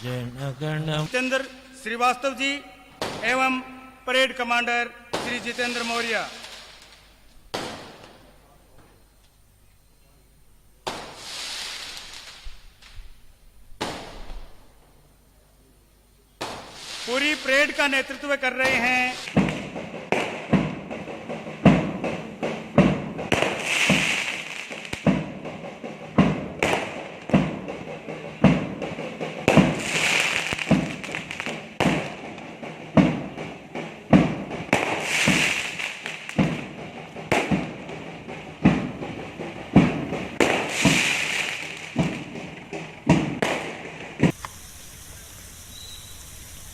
जितेंद्र श्रीवास्तव जी एवं parade commander Shri Jitendra Maurya. पूरी parade का नेतृत्व कर रहे हैं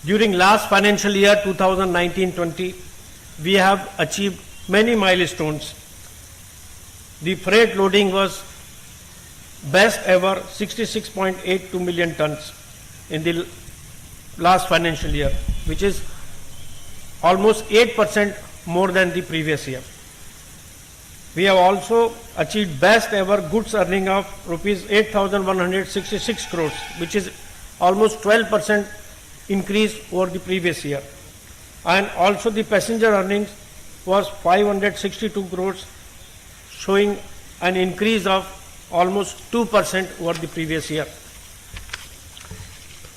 During last financial year 2019-20, we have achieved many milestones. The freight loading was best ever 66.82 million tons in the last financial year, which is almost 8% more than the previous year. We have also achieved best ever goods earning of rupees 8,166 crores, which is almost 12% increase over the previous year. And also the passenger earnings was 562 crores, showing an increase of almost 2% over the previous year.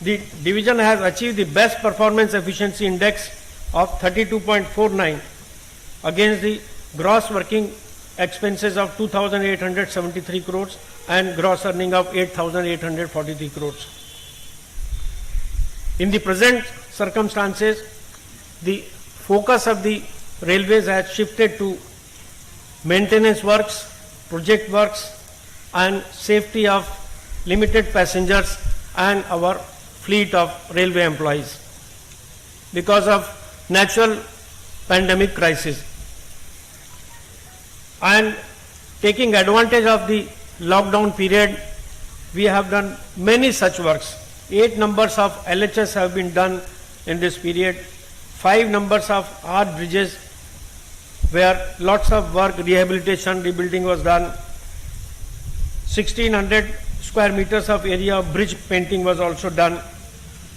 The division has achieved the best performance efficiency index of 32.49 against the gross working expenses of 2,873 crores and gross earning of 8,843 crores. In the present circumstances, the focus of the railways has shifted to maintenance works, project works, and safety of limited passengers and our fleet of railway employees because of natural pandemic crisis. And taking advantage of the lockdown period, we have done many such works. 8 numbers of LHS have been done in this period. 5 numbers of art bridges where lots of work, rehabilitation, rebuilding was done. 1600 square meters of area of bridge painting was also done.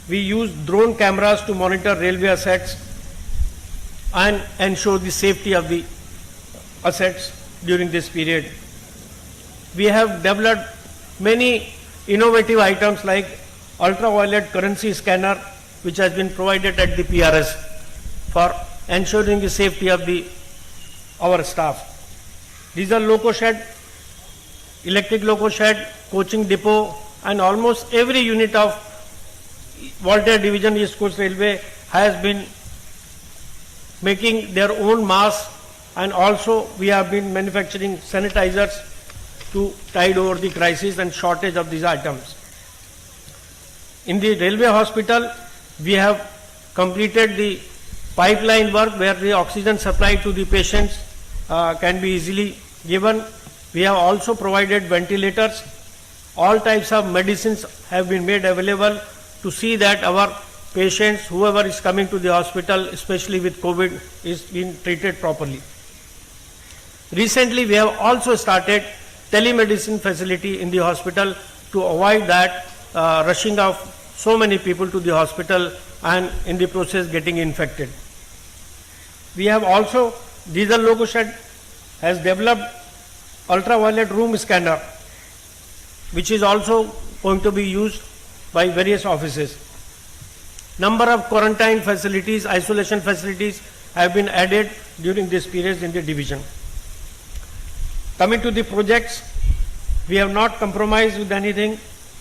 We used drone cameras to monitor railway assets and ensure the safety of the assets during this period. We have developed many innovative items like ultraviolet currency scanner, which has been provided at the PRS for ensuring the safety of our staff. Diesel loco shed, electric loco shed, coaching depot, and almost every unit of Voltaire Division East Coast Railway has been making their own masks, and also we have been manufacturing sanitizers to tide over the crisis and shortage of these items. In the railway hospital, we have completed the pipeline work where the oxygen supply to the patients can be easily given. We have also provided ventilators. All types of medicines have been made available to see that our patients, whoever is coming to the hospital, especially with COVID, is being treated properly. Recently, we have also started telemedicine facility in the hospital to avoid that rushing of so many people to the hospital and in the process getting infected. We have also, diesel loco shed has developed ultraviolet room scanner, which is also going to be used by various offices. Number of quarantine facilities, isolation facilities have been added during this period in the division. Coming to the projects, we have not compromised with anything.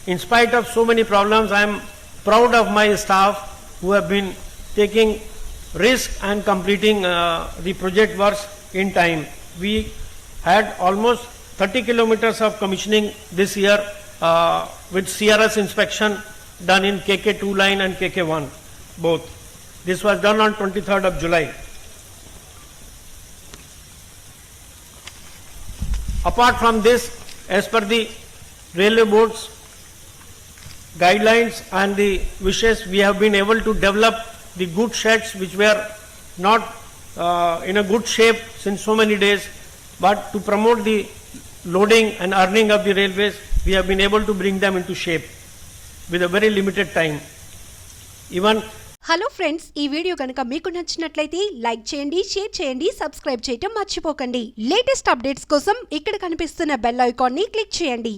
In spite of so many problems, I am proud of my staff who have been taking risk and completing the project works in time. We had almost 30 kilometers of commissioning this year with CRS inspection done in KK2 line and KK1 both. This was done on 23rd of July. Apart from this, as per the railway board's guidelines and the wishes, we have been able to develop the good sheds which were not in a good shape since so many days, but to promote the loading and earning of the railways, we have been able to bring them into shape. with a very limited time. Even hello friends, ఈ video కనుక మీకు నచ్చినట్లయితే like చేయండి, share చేయండి, subscribe చేయటం మర్చిపోకండి. Latest updates కోసం ఇక్కడ కనిపిస్తున్న బెల్ ఐకాన్ని క్లిక్ చేయండి.